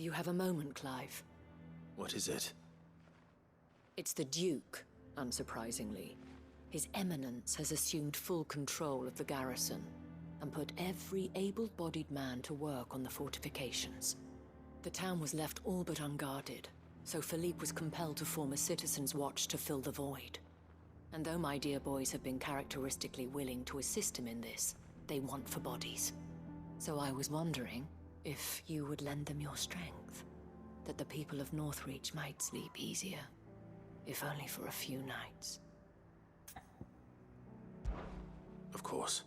Do you have a moment, Clive? What is it? It's the Duke, unsurprisingly. His Eminence has assumed full control of the garrison and put every able-bodied man to work on the fortifications. The town was left all but unguarded, so Philippe was compelled to form a citizens' watch to fill the void. And though my dear boys have been characteristically willing to assist him in this, they want for bodies. So I was wondering if you would lend them your strength, that the people of Northreach might sleep easier, if only for a few nights. Of course.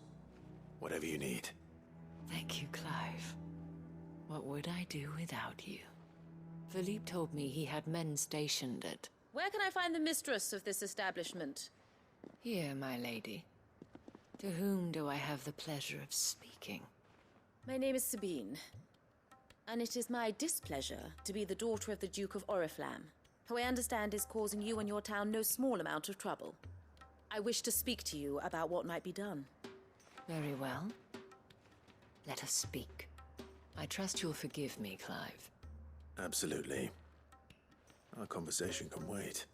Whatever you need. Thank you, Clive. What would I do without you? Philippe told me he had men stationed at... Where can I find the mistress of this establishment? Here, my lady. To whom do I have the pleasure of speaking? My name is Sabine, and it is my displeasure to be the daughter of the Duke of Oriflamme, who I understand is causing you and your town no small amount of trouble. I wish to speak to you about what might be done. Very well. Let us speak. I trust you'll forgive me, Clive. Absolutely. Our conversation can wait.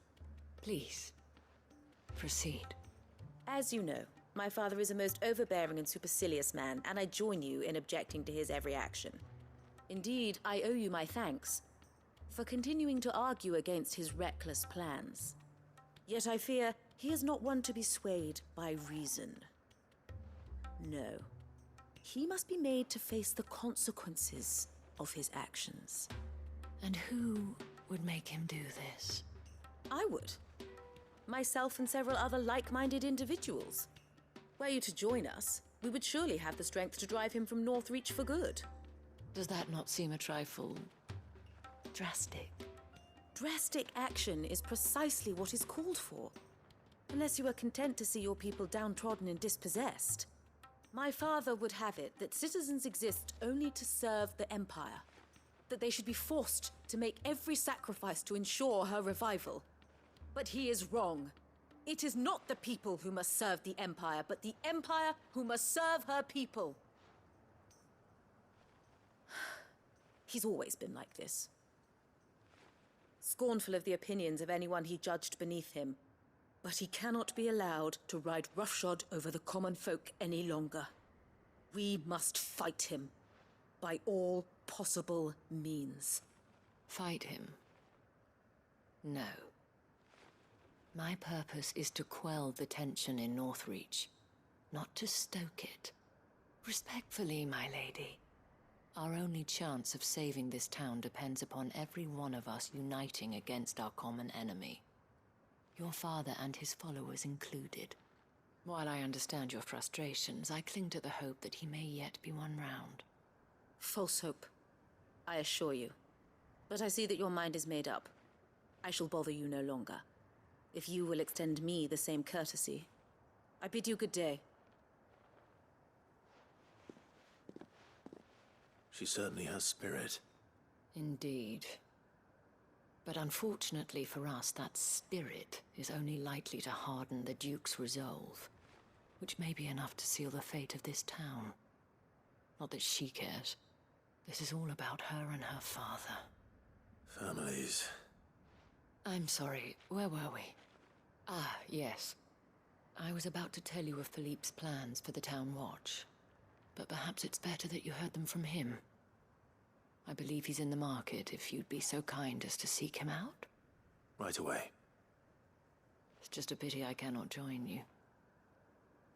Please, proceed. As you know, my father is a most overbearing and supercilious man, and I join you in objecting to his every action. Indeed, I owe you my thanks for continuing to argue against his reckless plans. Yet I fear he is not one to be swayed by reason. No. He must be made to face the consequences of his actions. And who would make him do this? I would. Myself and several other like-minded individuals. Were you to join us, we would surely have the strength to drive him from Northreach for good. Does that not seem a trifle... drastic? Drastic action is precisely what is called for. Unless you are content to see your people downtrodden and dispossessed. My father would have it that citizens exist only to serve the Empire. That they should be forced to make every sacrifice to ensure her revival. But he is wrong. It is not the people who must serve the Empire, but the Empire who must serve her people. He's always been like this. Scornful of the opinions of anyone he judged beneath him. But he cannot be allowed to ride roughshod over the common folk any longer. We must fight him, by all possible means. Fight him? No. My purpose is to quell the tension in Northreach, not to stoke it. Respectfully, my lady. Our only chance of saving this town depends upon every one of us uniting against our common enemy. Your father and his followers included. While I understand your frustrations, I cling to the hope that he may yet be won round. False hope, I assure you. But I see that your mind is made up. I shall bother you no longer. If you will extend me the same courtesy, I bid you good day. She certainly has spirit. Indeed. But unfortunately for us, that spirit is only likely to harden the Duke's resolve, which may be enough to seal the fate of this town. Not that she cares. This is all about her and her father. Families. I'm sorry, where were we? Ah, yes. I was about to tell you of Philippe's plans for the town watch, but perhaps it's better that you heard them from him. I believe he's in the market, if you'd be so kind as to seek him out. Right away. It's just a pity I cannot join you.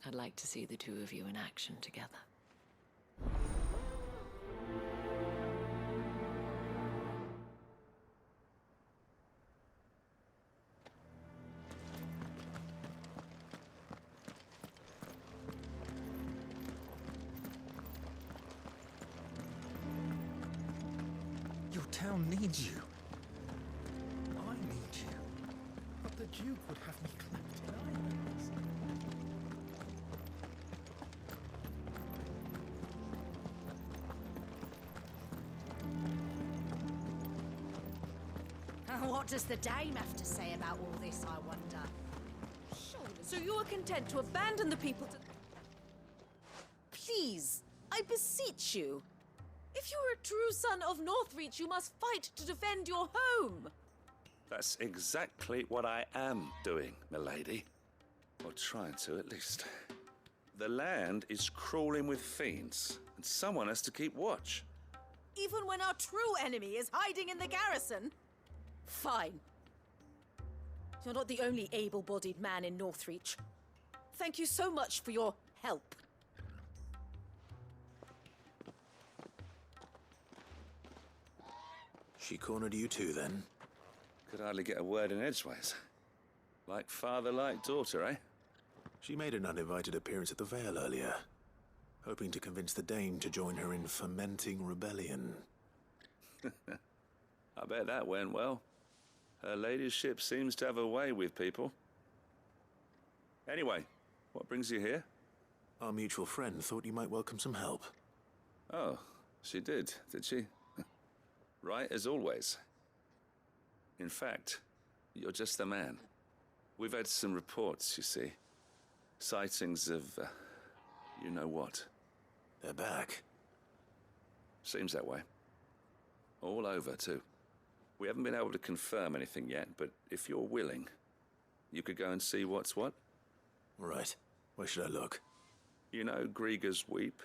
I'd like to see the two of you in action together. Your town needs you. I need you. But the Duke would have me clapped in irons. What does the dame have to say about all this, I wonder? So you are content to abandon the people to... Please, I beseech you. If you're a true son of Northreach, you must fight to defend your home. That's exactly what I am doing, milady. Or trying to, at least. The land is crawling with fiends, and someone has to keep watch. Even when our true enemy is hiding in the garrison? Fine. You're not the only able-bodied man in Northreach. Thank you so much for your help. She cornered you too, then? Could hardly get a word in edgeways. Like father, like daughter, eh? She made an uninvited appearance at the Vale earlier, hoping to convince the Dane to join her in fomenting rebellion. I bet that went well. Her ladyship seems to have a way with people. Anyway, what brings you here? Our mutual friend thought you might welcome some help. Oh, she did she? Right as always. In fact, you're just the man. We've had some reports, you see. Sightings of, you know what. They're back. Seems that way. All over, too. We haven't been able to confirm anything yet, but if you're willing, you could go and see what's what. Right. Where should I look? You know Grieger's Weep?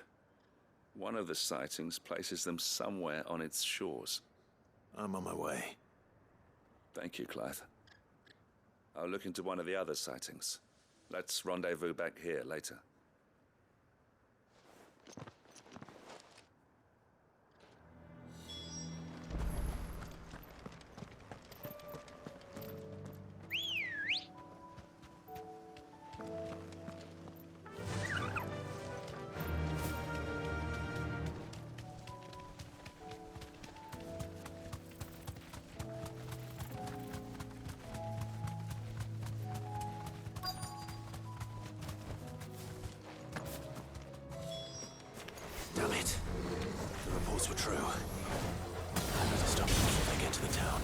One of the sightings places them somewhere on its shores. I'm on my way. Thank you, Clive. I'll look into one of the other sightings. Let's rendezvous back here later. Damn it. The reports were true. I need to stop them before they get to the town.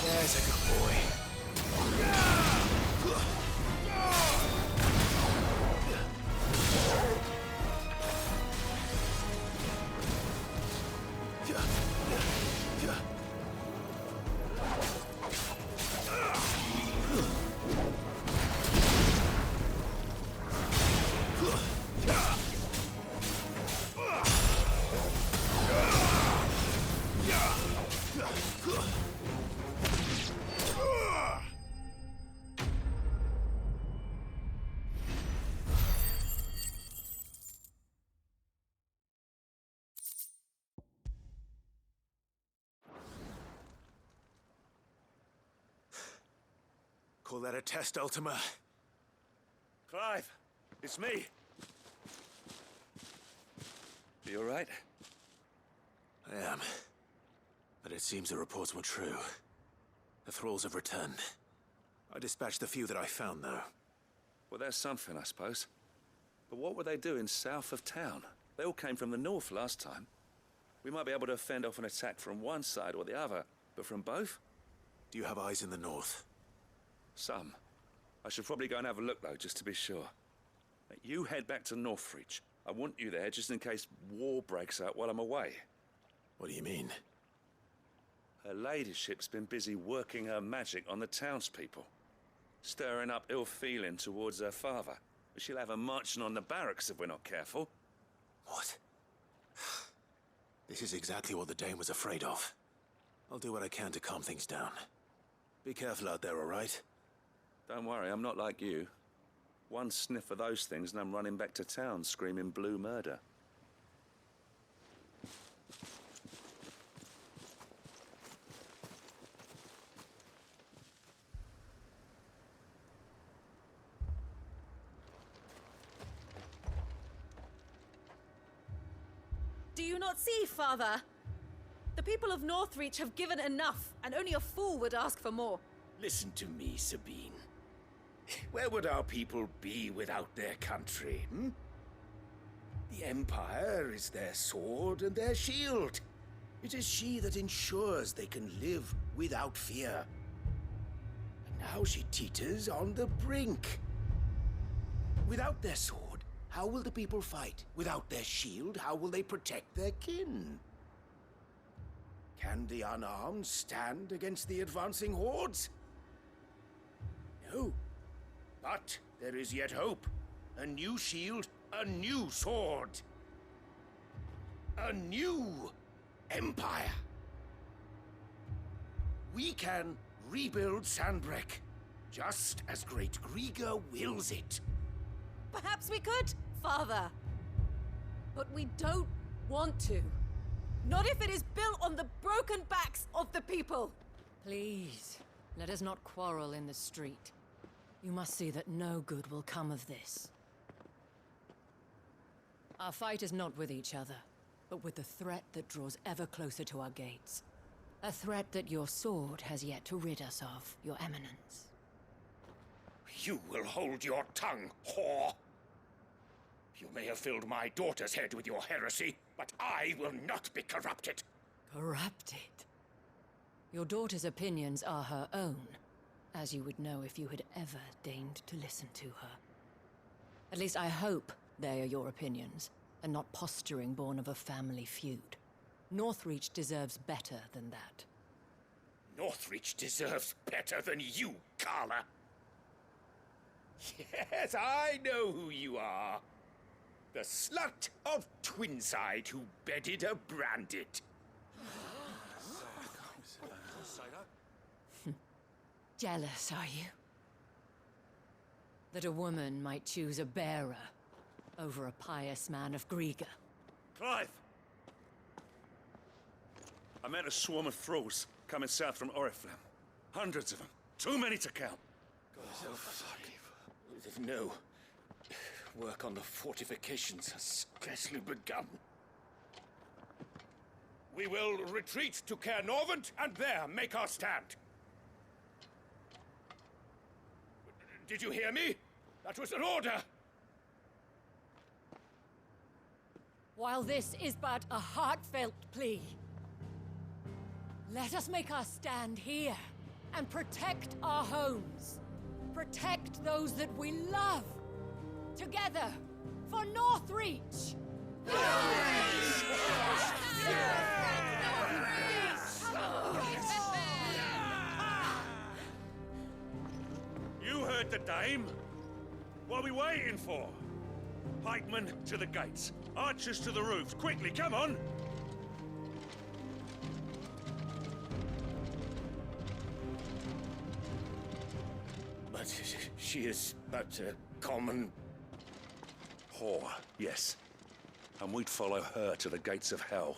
There's a good boy. Call that a test, Ultima? Clive, it's me. You all right? I am. But it seems the reports were true. The thralls have returned. I dispatched the few that I found, though. Well, there's something, I suppose. But what were they doing south of town? They all came from the north last time. We might be able to fend off an attack from one side or the other. But from both? Do you have eyes in the north? Some. I should probably go and have a look, though, just to be sure. You head back to Northreach. I want you there just in case war breaks out while I'm away. What do you mean? Her ladyship's been busy working her magic on the townspeople, stirring up ill feeling towards her father. She'll have her marching on the barracks if we're not careful. What? This is exactly what the Dane was afraid of. I'll do what I can to calm things down. Be careful out there, all right? Don't worry, I'm not like you. One sniff of those things and I'm running back to town screaming blue murder. Do you not see, Father? The people of Northreach have given enough, and only a fool would ask for more. Listen to me, Sabine. Where would our people be without their country, hmm? The Empire is their sword and their shield. It is she that ensures they can live without fear. And now she teeters on the brink. Without their sword, how will the people fight? Without their shield, how will they protect their kin? Can the unarmed stand against the advancing hordes? No. But there is yet hope. A new shield, a new sword. A new empire. We can rebuild Sandbreck, just as Great Grieger wills it. Perhaps we could, Father. But we don't want to. Not if it is built on the broken backs of the people. Please, let us not quarrel in the street. You must see that no good will come of this. Our fight is not with each other, but with the threat that draws ever closer to our gates. A threat that your sword has yet to rid us of, Your Eminence. You will hold your tongue, whore! You may have filled my daughter's head with your heresy, but I will not be corrupted. Corrupted? Your daughter's opinions are her own, as you would know if you had ever deigned to listen to her. At least I hope they are your opinions, and not posturing born of a family feud. Northreach deserves better than that. Northreach deserves better than you, Carla. Yes, I know who you are. The slut of Twinside who bedded a Brandit. Jealous, are you? That a woman might choose a bearer over a pious man of Grieger. Clive! I met a swarm of thralls coming south from Oriflamme. Hundreds of them. Too many to count. No. Work on the fortifications has scarcely begun. We will retreat to Caer Norvent and there make our stand. Did you hear me? That was an order! While this is but a heartfelt plea, let us make our stand here and protect our homes. Protect those that we love. Together, for Northreach! You heard the dame. What are we waiting for? Pikemen to the gates. Archers to the roofs. Quickly, come on! But she is but a common... Whore, yes. And we'd follow her to the gates of hell.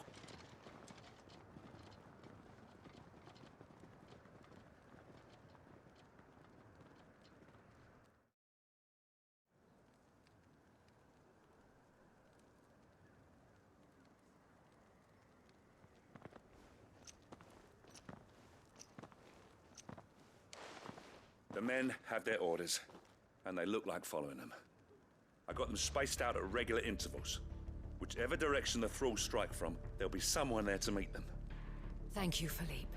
The men have their orders, and they look like following them. I got them spaced out at regular intervals. Whichever direction the thralls strike from, there'll be someone there to meet them. Thank you, Philippe.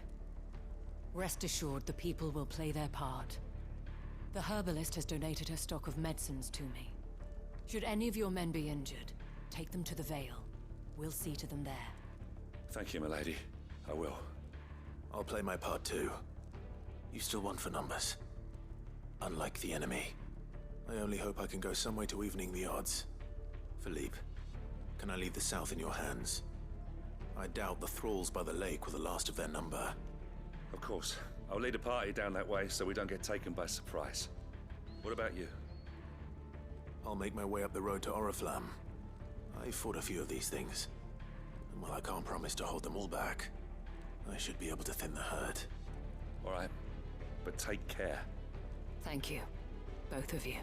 Rest assured, the people will play their part. The herbalist has donated her stock of medicines to me. Should any of your men be injured, take them to the Vale. We'll see to them there. Thank you, milady. I will. I'll play my part too. You still want for numbers. Unlike the enemy. I only hope I can go some way to evening the odds. Philippe, can I leave the south in your hands? I doubt the thralls by the lake were the last of their number. Of course. I'll lead a party down that way so we don't get taken by surprise. What about you? I'll make my way up the road to Oriflamme. I fought a few of these things. And while I can't promise to hold them all back, I should be able to thin the herd. All right. But take care. Thank you. Both of you.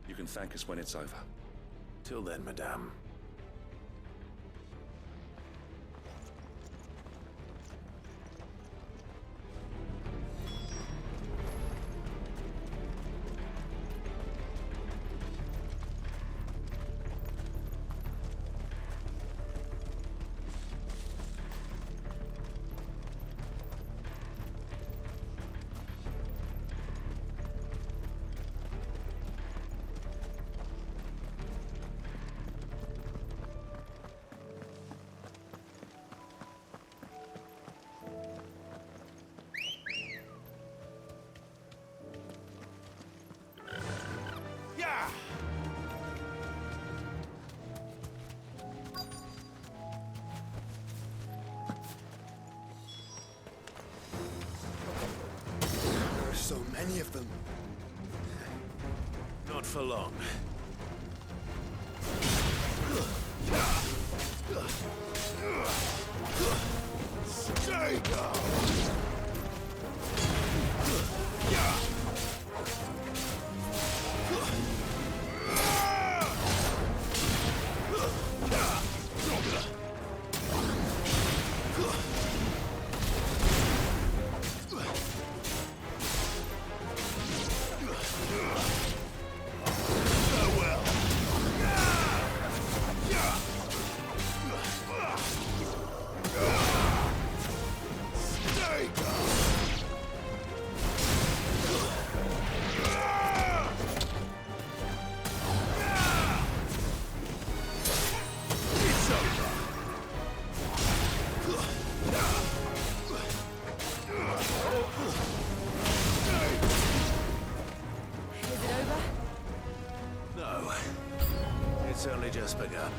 You can thank us when it's over. Till then, madame. So many of them. Not for long. Stay down! It's only just begun.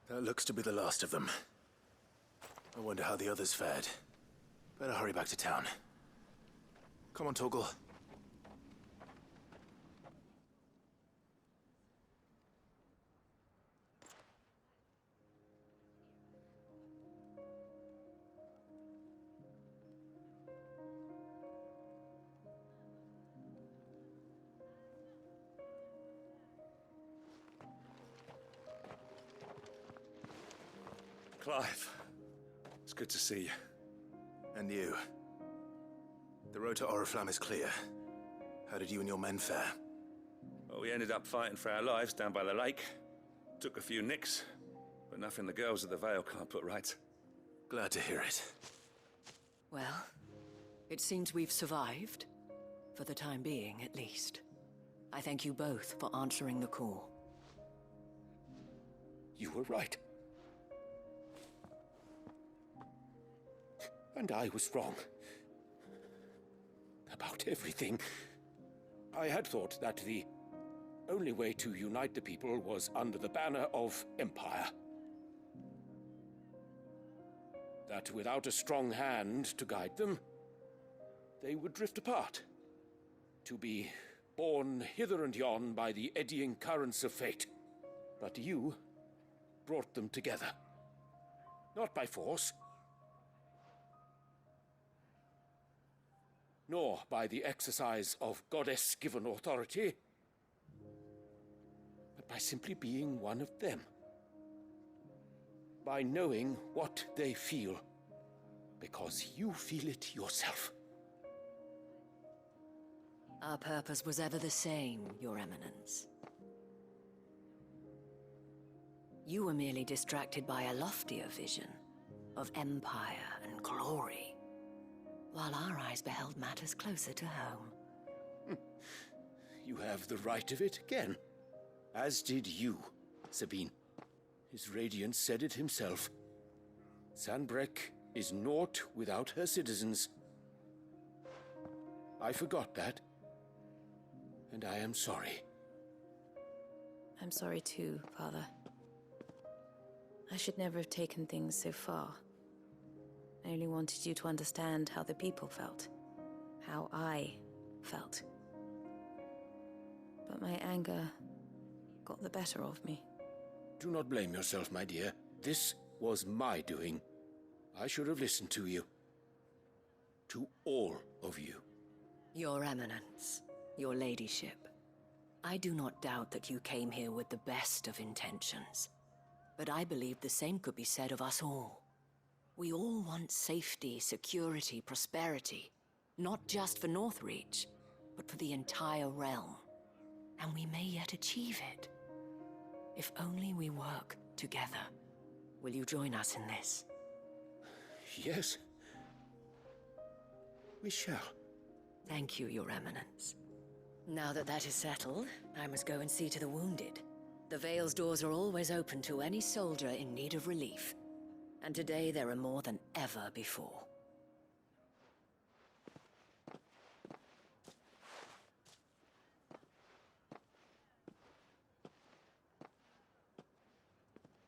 That looks to be the last of them. I wonder how the others fared. Better hurry back to town. Come on, Torgal. Clive, it's good to see you. And you. The road to Oriflamme is clear. How did you and your men fare? Well, we ended up fighting for our lives down by the lake. Took a few nicks, but nothing the girls of the Vale can't put right. Glad to hear it. Well, it seems we've survived. For the time being, at least. I thank you both for answering the call. You were right. And I was wrong. About everything. I had thought that the only way to unite the people was under the banner of Empire. That without a strong hand to guide them, they would drift apart. To be borne hither and yon by the eddying currents of fate. But you brought them together. Not by force, nor by the exercise of goddess-given authority, but by simply being one of them. By knowing what they feel, because you feel it yourself. Our purpose was ever the same, Your Eminence. You were merely distracted by a loftier vision of empire and glory, while our eyes beheld matters closer to home. You have the right of it again. As did you, Sabine. His Radiance said it himself. Sanbreque is naught without her citizens. I forgot that, and I am sorry. I'm sorry too, Father. I should never have taken things so far. I only wanted you to understand how the people felt. How I felt. But my anger got the better of me. Do not blame yourself, my dear. This was my doing. I should have listened to you. To all of you. Your Eminence, your Ladyship, I do not doubt that you came here with the best of intentions. But I believe the same could be said of us all. We all want safety, security, prosperity. Not just for Northreach, but for the entire realm. And we may yet achieve it. If only we work together. Will you join us in this? Yes. We shall. Thank you, Your Eminence. Now that that is settled, I must go and see to the wounded. The Vale's doors are always open to any soldier in need of relief. And today there are more than ever before.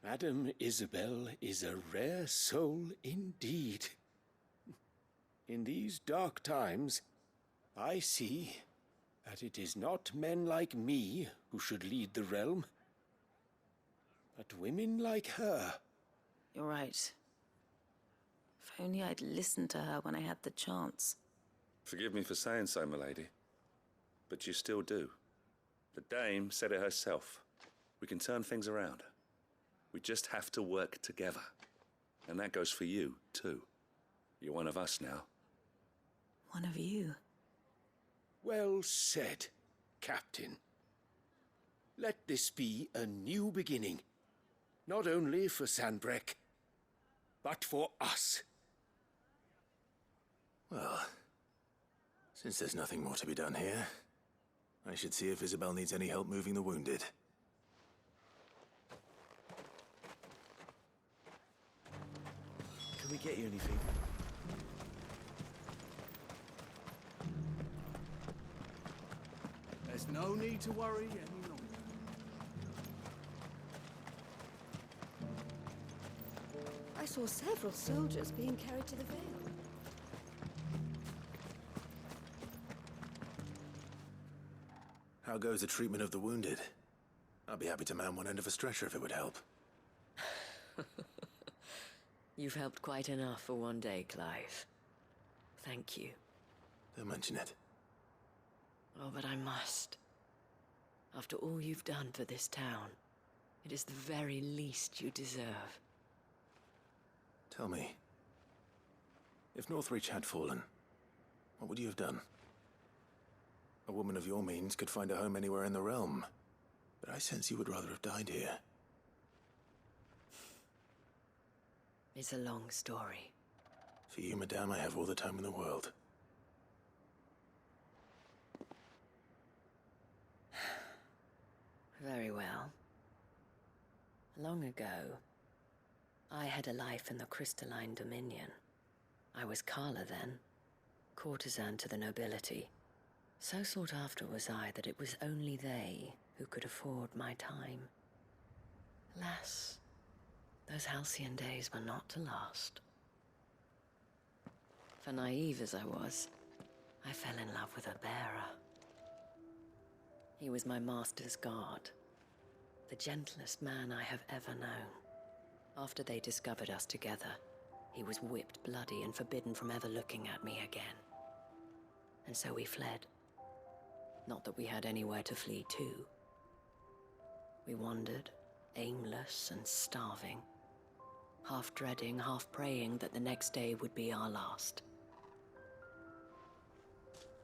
Madame Isabel is a rare soul indeed. In these dark times, I see that it is not men like me who should lead the realm, but women like her. You're right. If only I'd listened to her when I had the chance. Forgive me for saying so, milady, but you still do. The Dame said it herself. We can turn things around. We just have to work together. And that goes for you, too. You're one of us now. One of you. Well said, Captain. Let this be a new beginning. Not only for Sanbreque, but for us. Well, since there's nothing more to be done here, I should see if Isabel needs any help moving the wounded. Can we get you anything? There's no need to worry any longer. I saw several soldiers being carried to the Vale. How goes the treatment of the wounded? I'd be happy to man one end of a stretcher if it would help. You've helped quite enough for one day, Clive. Thank you. Don't mention it. Oh, but I must. After all you've done for this town, it is the very least you deserve. Tell me, if Northreach had fallen, what would you have done? A woman of your means could find a home anywhere in the realm, but I sense you would rather have died here. It's a long story. For you, madame, I have all the time in the world. Very well. Long ago, I had a life in the Crystalline Dominion. I was Carla then, courtesan to the nobility. So sought after was I that it was only they who could afford my time. Alas, those halcyon days were not to last. For naive as I was, I fell in love with a bearer. He was my master's guard, the gentlest man I have ever known. After they discovered us together, he was whipped bloody and forbidden from ever looking at me again. And so we fled. Not that we had anywhere to flee to. We wandered, aimless and starving, half dreading, half praying that the next day would be our last.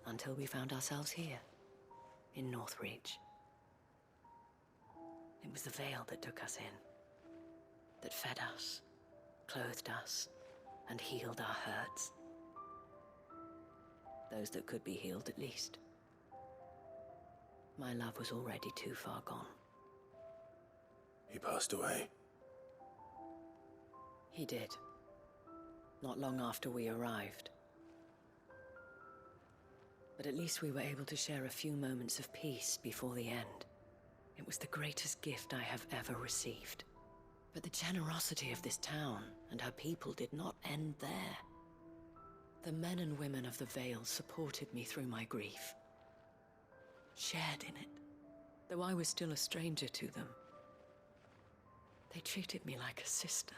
Until we found ourselves here, in Northreach. It was the Vale that took us in, that fed us, clothed us, and healed our hurts. Those that could be healed, at least. My love was already too far gone. He passed away. He did. Not long after we arrived. But at least we were able to share a few moments of peace before the end. It was the greatest gift I have ever received. But the generosity of this town and her people did not end there. The men and women of the Vale supported me through my grief. Shared in it, though I was still a stranger to them. They treated me like a sister.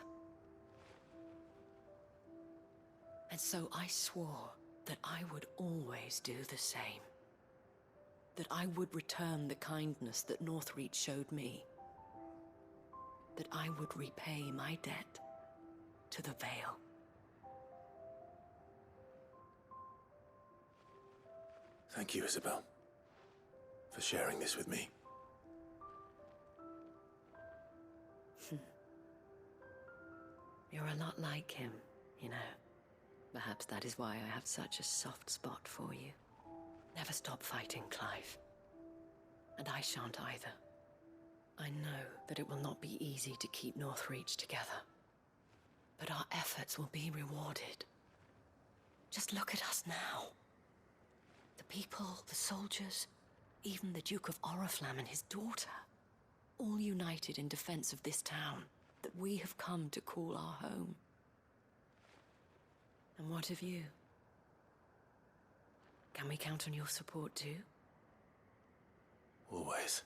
And so I swore that I would always do the same. That I would return the kindness that Northreach showed me. That I would repay my debt to the Vale. Thank you, Isabel, for sharing this with me. You're a lot like him, you know. Perhaps that is why I have such a soft spot for you. Never stop fighting, Clive. And I shan't either. I know that it will not be easy to keep Northreach together. But our efforts will be rewarded. Just look at us now. The people, the soldiers, even the Duke of Oriflamme and his daughter, all united in defense of this town that we have come to call our home. And what of you? Can we count on your support too? Always.